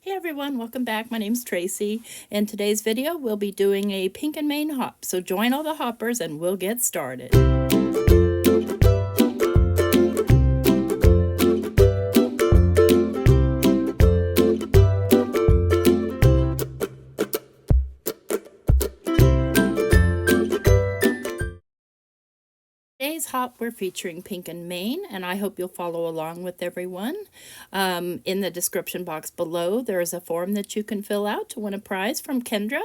Hey everyone, welcome back. My name's Tracy. In today's video, we'll be doing a pink and Maine hop. So join all the hoppers and we'll get started. Today's hop, we're featuring Pink and Maine, and I hope you'll follow along with everyone. In the description box below, there is a form that you can fill out to win a prize from Kendra.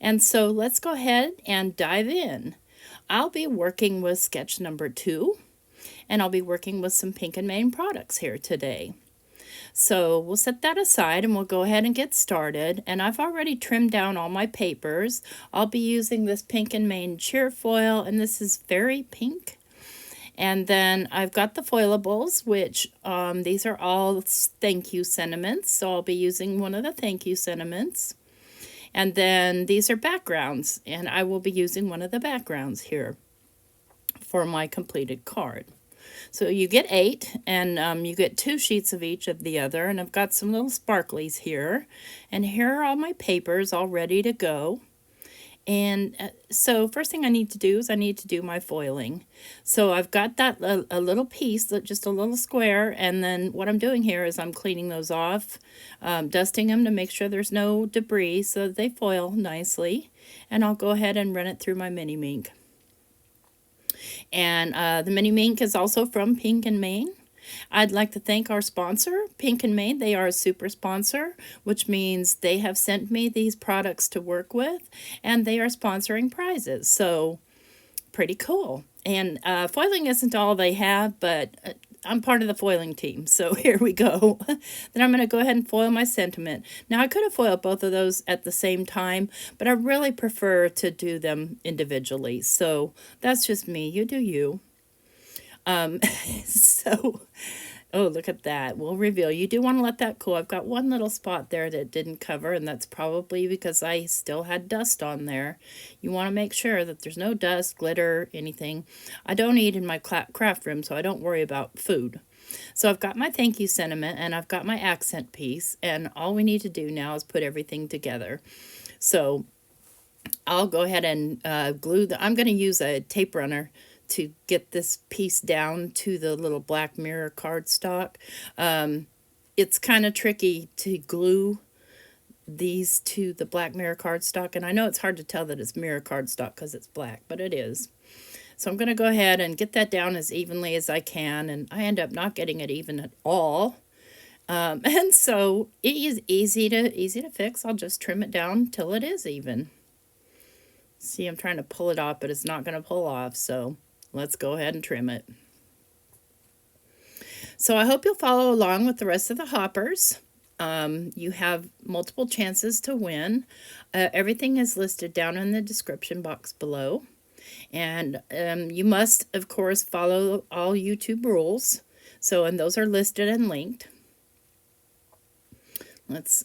And so let's go ahead and dive in. I'll be working with sketch number 2, and I'll be working with some Pink and Maine products here today. So we'll set that aside and we'll go ahead and get started. And I've already trimmed down all my papers. I'll be using this Pink and Maine cheer foil, and this is very pink. And then I've got the foilables, which these are all thank you sentiments. So I'll be using one of the thank you sentiments. And then these are backgrounds, and I will be using one of the backgrounds here for my completed card. So you get 8, and you get 2 sheets of each of the other, and I've got some little sparklies here. And here are all my papers all ready to go. And so first thing I need to do is I need to do my foiling. So I've got that a little piece, just a little square, and then what I'm doing here is I'm cleaning those off, dusting them to make sure there's no debris so that they foil nicely. And I'll go ahead and run it through my mini mink. And the mini mink is also from Pink and Maine. I'd like to thank our sponsor, Pink and Maine. They are a super sponsor, which means they have sent me these products to work with, and they are sponsoring prizes. So pretty cool. And foiling isn't all they have, but I'm part of the foiling team, so here we go. Then I'm going to go ahead and foil my sentiment. Now, I could have foiled both of those at the same time, but I really prefer to do them individually. So that's just me. You do you. So, oh, look at that. We'll reveal. You do want to let that cool. I've got one little spot there that didn't cover, and that's probably because I still had dust on there. You want to make sure that there's no dust, glitter, anything. I don't eat in my craft room, so I don't worry about food. So I've got my thank you sentiment, and I've got my accent piece, and all we need to do now is put everything together. So I'll go ahead and glue I'm going to use a tape runner to get this piece down to the little black mirror cardstock. It's kind of tricky to glue these to the black mirror cardstock, and I know it's hard to tell that it's mirror cardstock because it's black, but it is. So I'm going to go ahead and get that down as evenly as I can, and I end up not getting it even at all. And so it is easy to fix. I'll just trim it down till it is even. See, I'm trying to pull it off, but it's not going to pull off, so let's go ahead and trim it. So I hope you'll follow along with the rest of the hoppers. You have multiple chances to win. Everything is listed down in the description box below. And you must, of course, follow all YouTube rules. So, and those are listed and linked.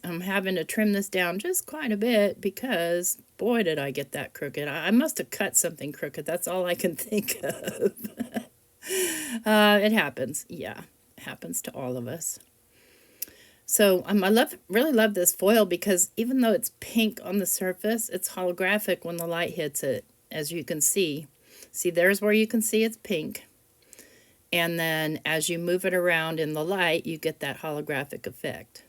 I'm having to trim this down just quite a bit because, boy, did I get that crooked. I must have cut something crooked. That's all I can think of. It happens. Yeah, it happens to all of us. So I really love this foil because even though it's pink on the surface, it's holographic when the light hits it, as you can see. See, there's where you can see it's pink. And then as you move it around in the light, you get that holographic effect.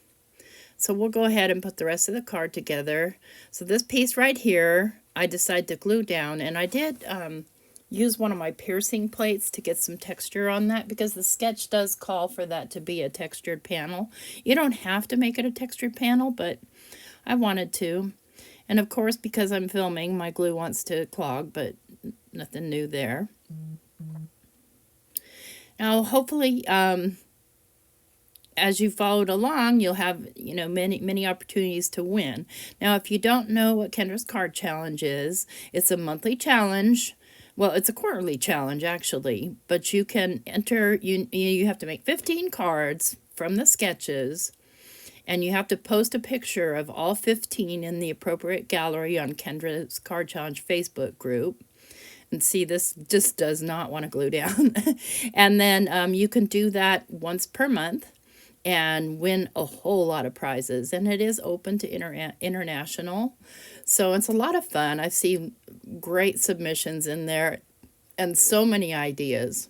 So we'll go ahead and put the rest of the card together. So this piece right here, I decided to glue down. And I did use one of my piercing plates to get some texture on that because the sketch does call for that to be a textured panel. You don't have to make it a textured panel, but I wanted to. And of course, because I'm filming, my glue wants to clog, but nothing new there. Now, hopefully, as you followed along, you'll have, many opportunities to win. Now, if you don't know what Kendra's card challenge is, it's a monthly challenge. Well, it's a quarterly challenge, actually. But you can enter, you have to make 15 cards from the sketches. And you have to post a picture of all 15 in the appropriate gallery on Kendra's Card Challenge Facebook group. And see, this just does not want to glue down. And then you can do that once per month. and win a whole lot of prizes. And it is open to international. So it's a lot of fun. I see great submissions in there and so many ideas.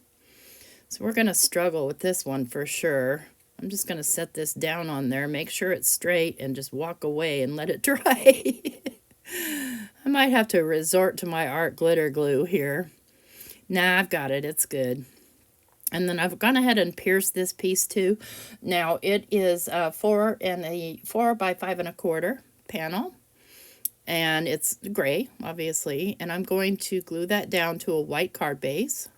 So we're going to struggle with this one for sure. I'm just going to set this down on there, make sure it's straight, and just walk away and let it dry. I might have to resort to my art glitter glue here. Nah, I've got it. It's good. And then I've gone ahead and pierced this piece too. Now it is 4 by 5 1/4 panel. And it's gray, obviously. And I'm going to glue that down to a white card base.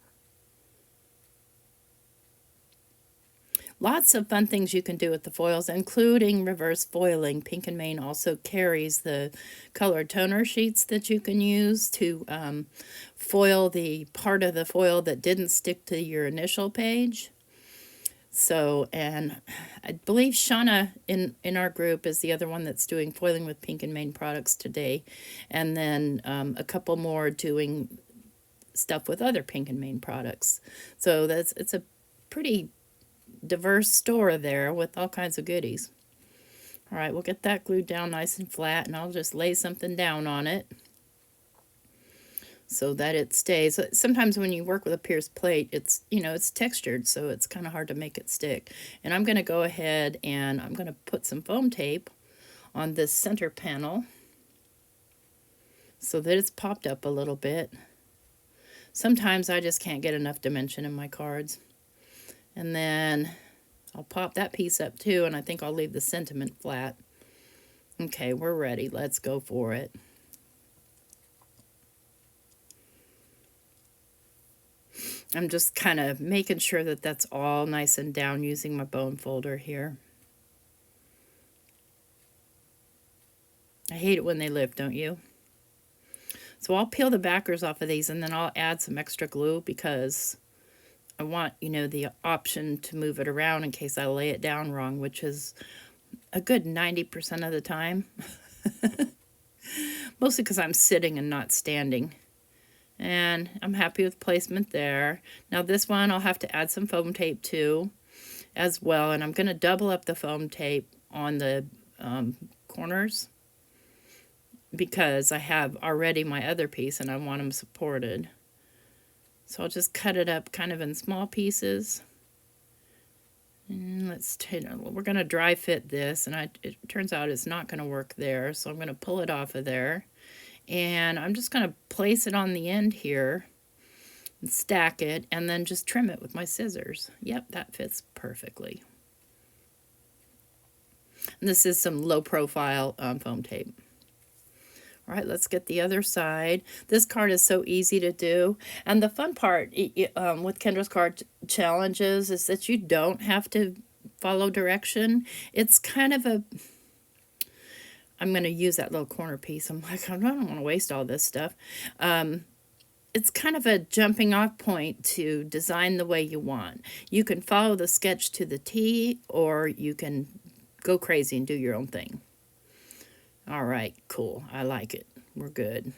Lots of fun things you can do with the foils, including reverse foiling. Pink and Main also carries the colored toner sheets that you can use to foil the part of the foil that didn't stick to your initial page. So, and I believe Shauna in our group is the other one that's doing foiling with Pink and Main products today. And then a couple more doing stuff with other Pink and Main products. So it's a pretty diverse store there with all kinds of goodies. All right, we'll get that glued down nice and flat, and I'll just lay something down on it so that it stays. Sometimes when you work with a pierced plate, it's, you know, it's textured, so it's kind of hard to make it stick. And I'm going to go ahead and I'm going to put some foam tape on this center panel so that it's popped up a little bit. Sometimes I just can't get enough dimension in my cards. And then I'll pop that piece up too, and I think I'll leave the sentiment flat. Okay, we're ready. Let's go for it. I'm just kind of making sure that that's all nice and down using my bone folder here. I hate it when they lift, don't you? So I'll peel the backers off of these, and then I'll add some extra glue because I want, you know, the option to move it around in case I lay it down wrong, which is a good 90% of the time. Mostly because I'm sitting and not standing. And I'm happy with placement there. Now this one I'll have to add some foam tape to as well. And I'm going to double up the foam tape on the corners because I have already my other piece and I want them supported. So I'll just cut it up kind of in small pieces. And we're going to dry fit this, and it turns out it's not going to work there. So I'm going to pull it off of there. And I'm just going to place it on the end here and stack it, and then just trim it with my scissors. Yep, that fits perfectly. And this is some low profile foam tape. All right, let's get the other side. This card is so easy to do. And the fun part with Kendra's card challenges is that you don't have to follow direction. It's kind of a... I'm going to use that little corner piece. I'm like, I don't want to waste all this stuff. It's kind of a jumping off point to design the way you want. You can follow the sketch to the T, or you can go crazy and do your own thing. All right, cool. I like it. We're good.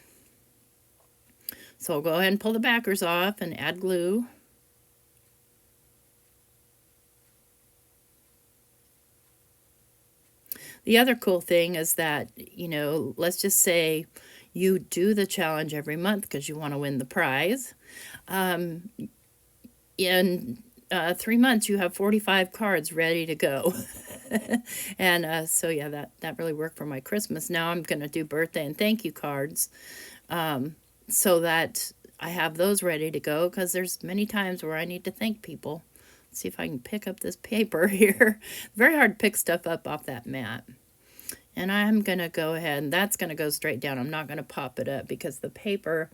So I'll go ahead and pull the backers off and add glue. The other cool thing is that, you know, let's just say you do the challenge every month because you want to win the prize. In 3 months, you have 45 cards ready to go. And so, yeah, that really worked for my Christmas. Now I'm going to do birthday and thank you cards so that I have those ready to go because there's many times where I need to thank people. Let's see if I can pick up this paper here. Very hard to pick stuff up off that mat. And I'm going to go ahead, and that's going to go straight down. I'm not going to pop it up because the paper,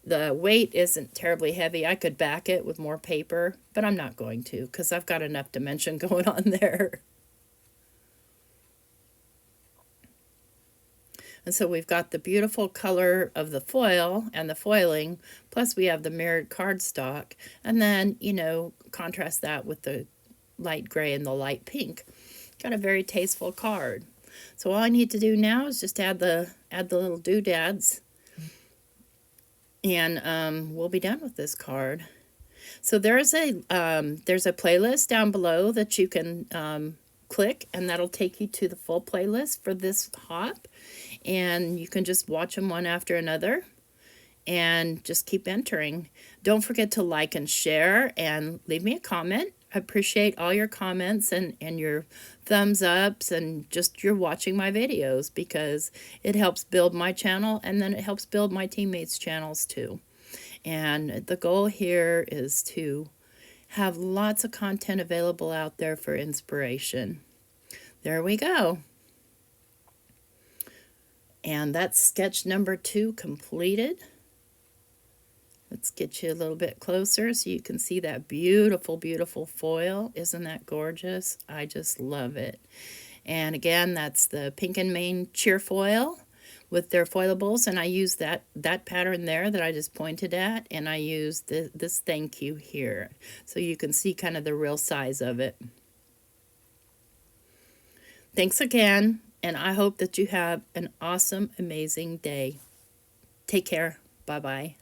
the weight isn't terribly heavy. I could back it with more paper, but I'm not going to because I've got enough dimension going on there. And so we've got the beautiful color of the foil and the foiling, plus we have the mirrored cardstock. And then, you know, contrast that with the light gray and the light pink. Got a very tasteful card. So all I need to do now is just add the little doodads. And we'll be done with this card. So there's a playlist down below that you can click, and that'll take you to the full playlist for this hop, and you can just watch them one after another and just keep entering. Don't forget to like and share and leave me a comment. I appreciate all your comments and your thumbs ups and just your watching my videos, because it helps build my channel, and then it helps build my teammates' channels too. And the goal here is to have lots of content available out there for inspiration. There we go. And that's sketch number 2 completed. Let's get you a little bit closer so you can see that beautiful, beautiful foil. Isn't that gorgeous? I just love it. And again, that's the Pink and Main cheer foil with their foilables, and I use that pattern there that I just pointed at, and I use this thank you here, so you can see kind of the real size of it. Thanks again, and I hope that you have an awesome, amazing day. Take care. Bye-bye.